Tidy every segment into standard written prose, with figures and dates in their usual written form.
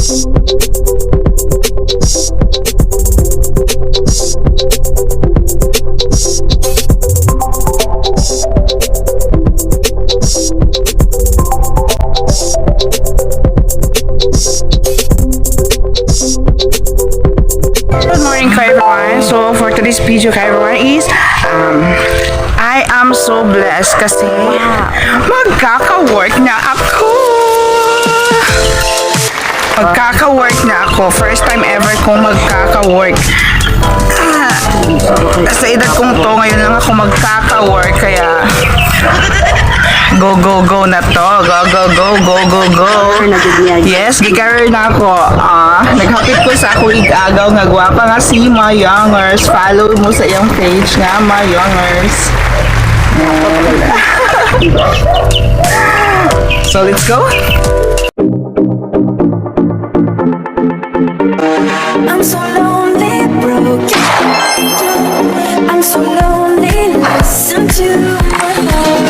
So for today's video kay everyone is I am so blessed kasi magkaka-work na ako. Magkaka-work na ako. First time ever kong magkaka-work. Sa edad kong to, ngayon lang ako magkaka-work kaya go go go na to. Go go go go go go. Yes, gigarer na ako. Naghapit ko sa ako igagaw nga gwapa nga si Mayongers. Follow mo sa iyang page nga Mayongers. So let's go. I'm so lonely, broken. I'm so lonely, listen to my heart.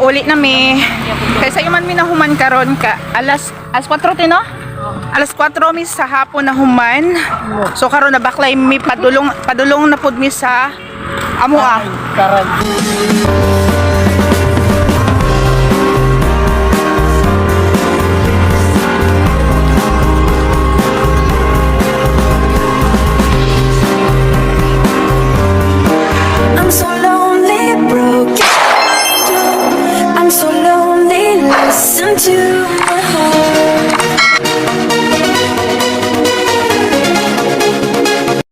Pauli na mi. Kaysa yuman mi na human karon ka alas 4 tino? Alas 4 mi sa hapon na human. So karon na baklay mi padulong na pud mi sa amo I'm so lonely, broken. I'm so lonely, listen to my